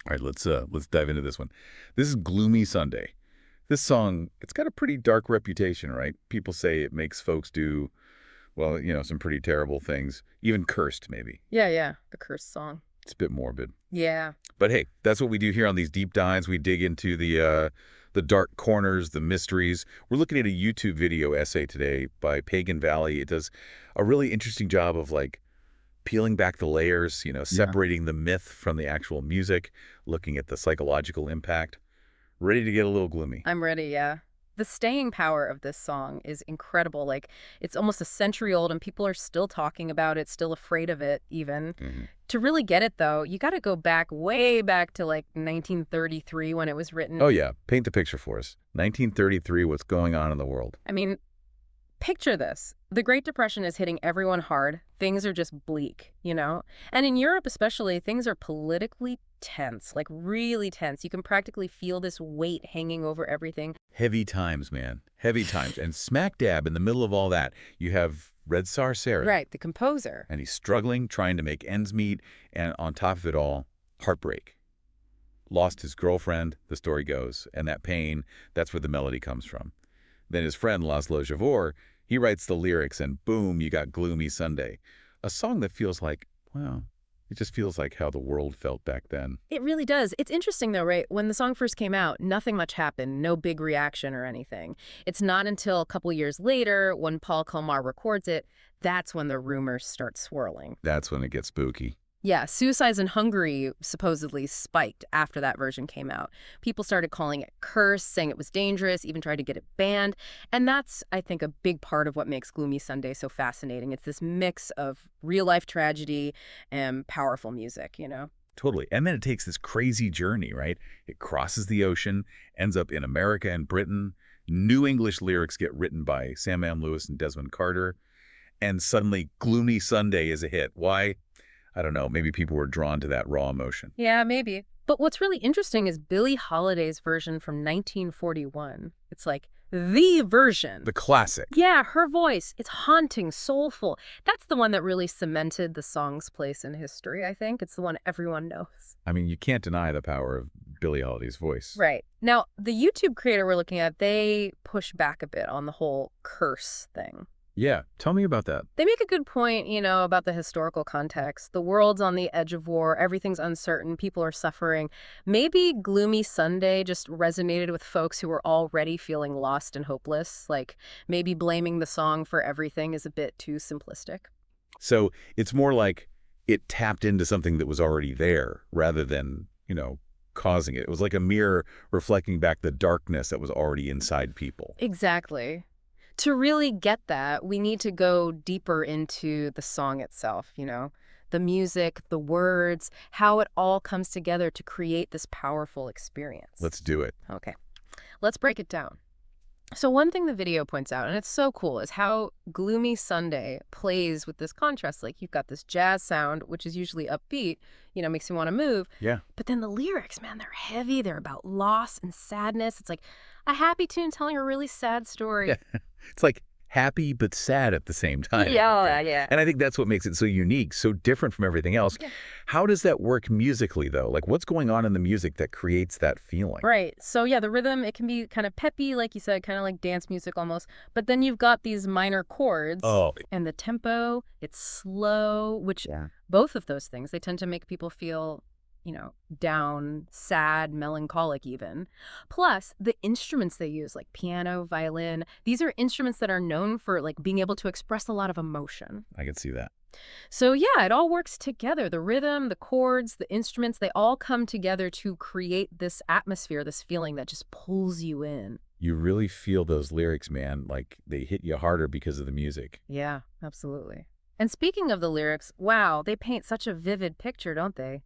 All right, let's dive into this one. This is Gloomy Sunday. This song, it's got a pretty dark reputation, right? People say it makes folks do, well, some pretty terrible things, even cursed maybe. Yeah, the curse song. It's a bit morbid. Yeah. But hey, that's what we do here on these deep dives. We dig into the dark corners, the mysteries. We're looking at a YouTube video essay today by Pagan Valley. It does a really interesting job of like peeling back the layers, separating the myth from the actual music, looking at the psychological impact. Ready to get a little gloomy. I'm ready, yeah. The staying power of this song is incredible. Like, it's almost a century old and people are still talking about it, still afraid of it even. To really get it, though, you got to go back, way back to like 1933 when it was written. Oh, yeah. Paint the picture for us. 1933, what's going on in the world? I mean, picture this. The Great Depression is hitting everyone hard. Things are just bleak, And in Europe especially, things are politically tense, like really tense. You can practically feel this weight hanging over everything. Heavy times, man. Heavy times. And smack dab in the middle of all that, you have Red Sarsarin. Right, the composer. And he's struggling, trying to make ends meet, and on top of it all, heartbreak. Lost his girlfriend, the story goes, and that pain, that's where the melody comes from. Then his friend Laszlo Javor, he writes the lyrics, and boom, you got Gloomy Sunday. A song that feels like, well, it just feels like how the world felt back then. It really does. It's interesting, though, right? When the song first came out, nothing much happened, no big reaction or anything. It's not until a couple years later, when Paul Kalmar records it, that's when the rumors start swirling. That's when it gets spooky. Yeah, suicides in Hungary supposedly spiked after that version came out. People started calling it cursed, saying it was dangerous, even tried to get it banned. And that's, I think, a big part of what makes Gloomy Sunday so fascinating. It's this mix of real-life tragedy and powerful music, Totally. And then it takes this crazy journey, right? It crosses the ocean, ends up in America and Britain. New English lyrics get written by Sam M. Lewis and Desmond Carter. And suddenly, Gloomy Sunday is a hit. Why? I don't know, maybe people were drawn to that raw emotion. Yeah, maybe. But what's really interesting is Billie Holiday's version from 1941. It's like the version. The classic. Yeah, her voice. It's haunting, soulful. That's the one that really cemented the song's place in history, I think. It's the one everyone knows. I mean, you can't deny the power of Billie Holiday's voice. Right. Now, the YouTube creator we're looking at, they push back a bit on the whole curse thing. Yeah, tell me about that. They make a good point, about the historical context. The world's on the edge of war. Everything's uncertain. People are suffering. Maybe Gloomy Sunday just resonated with folks who were already feeling lost and hopeless. Like, maybe blaming the song for everything is a bit too simplistic. So it's more like it tapped into something that was already there rather than, causing it. It was like a mirror reflecting back the darkness that was already inside people. Exactly. To really get that, we need to go deeper into the song itself, the music, the words, how it all comes together to create this powerful experience. Let's do it. Okay, let's break it down. So one thing the video points out, and it's so cool, is how Gloomy Sunday plays with this contrast. Like, you've got this jazz sound, which is usually upbeat, makes you want to move. Yeah. But then the lyrics, man, they're heavy. They're about loss and sadness. It's like a happy tune telling a really sad story. Yeah. It's like happy but sad at the same time. Yeah. And I think that's what makes it so unique, so different from everything else. Yeah. How does that work musically, though? Like, what's going on in the music that creates that feeling? Right. So, yeah, the rhythm, it can be kind of peppy, like you said, kind of like dance music almost. But then you've got these minor chords. Oh. And the tempo, it's slow, which both of those things, they tend to make people feel down, sad, melancholic even. Plus, the instruments they use, like piano, violin, these are instruments that are known for like being able to express a lot of emotion. I can see that. So yeah, it all works together. The rhythm, the chords, the instruments, they all come together to create this atmosphere, this feeling that just pulls you in. You really feel those lyrics, man, like they hit you harder because of the music. Yeah, absolutely. And speaking of the lyrics, wow, they paint such a vivid picture, don't they?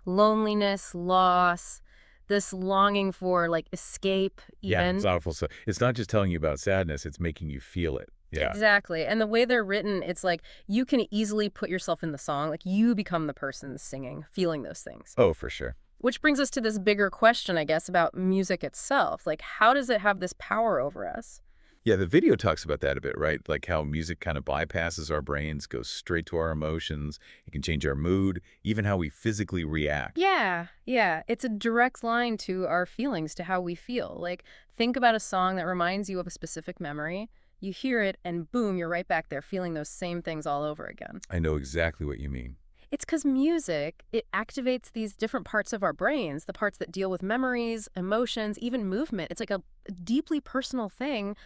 Loneliness, loss, this longing for like escape even. Yeah, it's awful. So it's not just telling you about sadness, it's making you feel it. Yeah. Exactly. And the way they're written, it's like you can easily put yourself in the song. Like you become the person singing, feeling those things. Oh, for sure. Which brings us to this bigger question, I guess, about music itself. Like, how does it have this power over us? Yeah, the video talks about that a bit, right? Like how music kind of bypasses our brains, goes straight to our emotions. It can change our mood, even how we physically react. Yeah, yeah. It's a direct line to our feelings, to how we feel. Like, think about a song that reminds you of a specific memory. You hear it, and boom, you're right back there feeling those same things all over again. I know exactly what you mean. It's because music, it activates these different parts of our brains, the parts that deal with memories, emotions, even movement. It's like a deeply personal thing.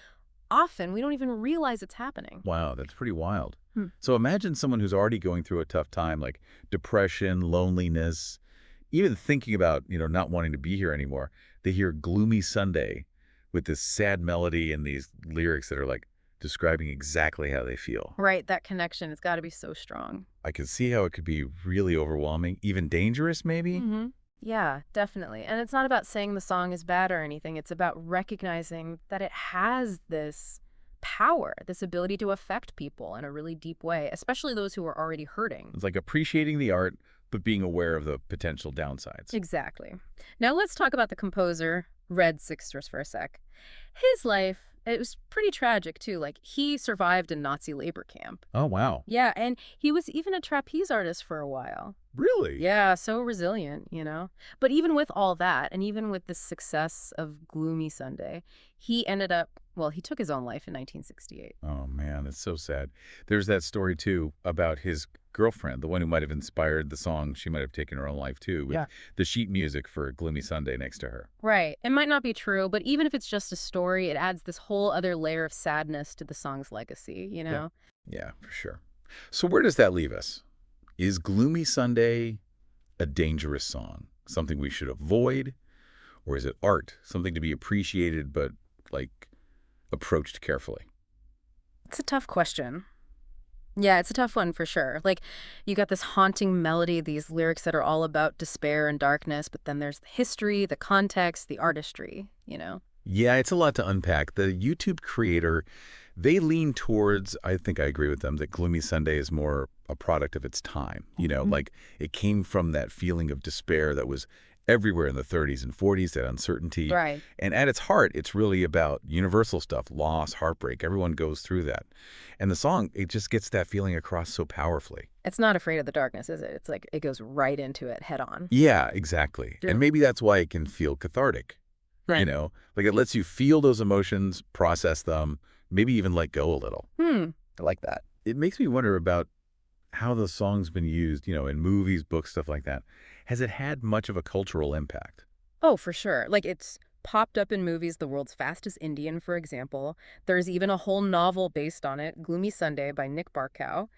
Often, we don't even realize it's happening. Wow, that's pretty wild. Hmm. So imagine someone who's already going through a tough time, like depression, loneliness, even thinking about, not wanting to be here anymore. They hear Gloomy Sunday with this sad melody and these lyrics that are like describing exactly how they feel. Right, that connection, it's got to be so strong. I can see how it could be really overwhelming, even dangerous maybe. Mm-hmm. Yeah, definitely. And it's not about saying the song is bad or anything. It's about recognizing that it has this power, this ability to affect people in a really deep way, especially those who are already hurting. It's like appreciating the art, but being aware of the potential downsides. Exactly. Now let's talk about the composer, Red Sixters, for a sec. His life, it was pretty tragic too. Like, he survived a Nazi labor camp. Oh, wow. Yeah, and he was even a trapeze artist for a while. Really? Yeah, so resilient. But even with all that, and even with the success of Gloomy Sunday, he ended up, well, he took his own life in 1968. Oh, man, that's so sad. There's that story, too, about his girlfriend, the one who might have inspired the song. She might have taken her own life, too, with the sheet music for Gloomy Sunday next to her. Right. It might not be true, but even if it's just a story, it adds this whole other layer of sadness to the song's legacy. Yeah, for sure. So where does that leave us? Is Gloomy Sunday a dangerous song, something we should avoid? Or is it art, something to be appreciated but, like, approached carefully? It's a tough question. Yeah, it's a tough one for sure. Like, you got this haunting melody, these lyrics that are all about despair and darkness, but then there's the history, the context, the artistry. Yeah, it's a lot to unpack. The YouTube creator, they lean towards, I think I agree with them, that Gloomy Sunday is more a product of its time. Like it came from that feeling of despair that was everywhere in the 30s and 40s, that uncertainty. Right. And at its heart, it's really about universal stuff, loss, heartbreak. Everyone goes through that. And the song, it just gets that feeling across so powerfully. It's not afraid of the darkness, is it? It's like it goes right into it head on. Yeah, exactly. Yeah. And maybe that's why it can feel cathartic. Right. Like it lets you feel those emotions, process them, maybe even let go a little. I like that. It makes me wonder about how the song's been used, in movies, books, stuff like that. Has it had much of a cultural impact? Oh, for sure. Like, it's popped up in movies, The World's Fastest Indian, for example. There's even a whole novel based on it, Gloomy Sunday by Nick Barkow.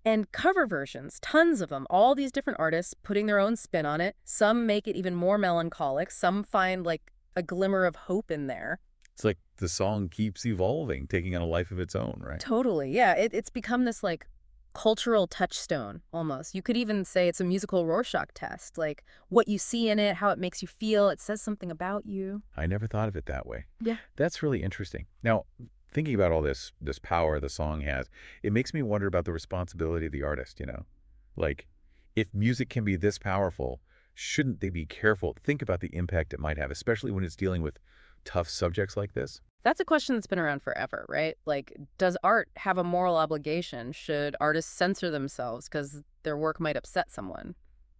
And cover versions, tons of them, all these different artists putting their own spin on it. Some make it even more melancholic. Some find, like, a glimmer of hope in there. It's like the song keeps evolving, taking on a life of its own, right? Totally, yeah. It's become this, like, cultural touchstone, almost. You could even say it's a musical Rorschach test, like what you see in it, how it makes you feel. It says something about you. I never thought of it that way. Yeah. That's really interesting. Now, thinking about all this power the song has, it makes me wonder about the responsibility of the artist, Like, if music can be this powerful, shouldn't they be careful? Think about the impact it might have, especially when it's dealing with tough subjects like this. That's a question that's been around forever, right? Like, does art have a moral obligation? Should artists censor themselves because their work might upset someone?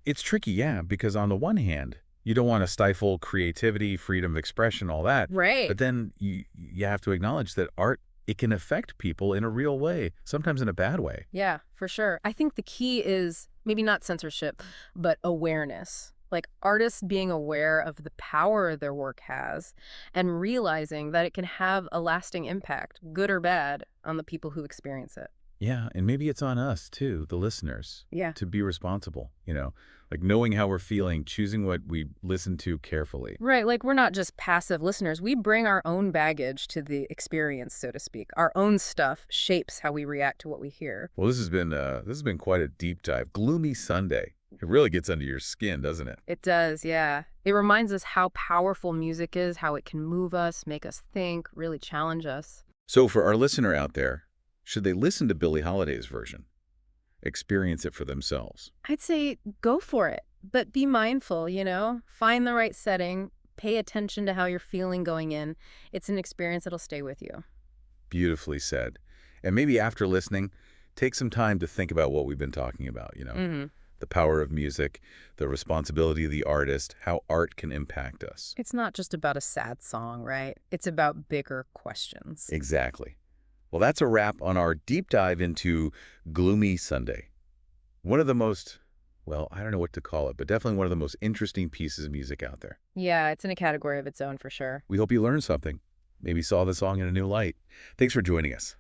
It's tricky, yeah, because on the one hand, you don't want to stifle creativity, freedom of expression, all that. Right. But then you have to acknowledge that art, it can affect people in a real way, sometimes in a bad way. Yeah, for sure. I think the key is maybe not censorship, but awareness. Like, artists being aware of the power their work has and realizing that it can have a lasting impact, good or bad, on the people who experience it. Yeah, and maybe it's on us, too, the listeners, Yeah. to be responsible, like knowing how we're feeling, choosing what we listen to carefully. Right, like we're not just passive listeners. We bring our own baggage to the experience, so to speak. Our own stuff shapes how we react to what we hear. Well, this has been quite a deep dive. Gloomy Sunday. It really gets under your skin, doesn't it? It does, yeah. It reminds us how powerful music is, how it can move us, make us think, really challenge us. So for our listener out there, should they listen to Billie Holiday's version? Experience it for themselves. I'd say go for it, but be mindful, Find the right setting, pay attention to how you're feeling going in. It's an experience that'll stay with you. Beautifully said. And maybe after listening, take some time to think about what we've been talking about, Hmm. the power of music, the responsibility of the artist, how art can impact us. It's not just about a sad song, right? It's about bigger questions. Exactly. Well, that's a wrap on our deep dive into Gloomy Sunday. One of the most, well, I don't know what to call it, but definitely one of the most interesting pieces of music out there. Yeah, it's in a category of its own for sure. We hope you learned something, maybe saw the song in a new light. Thanks for joining us.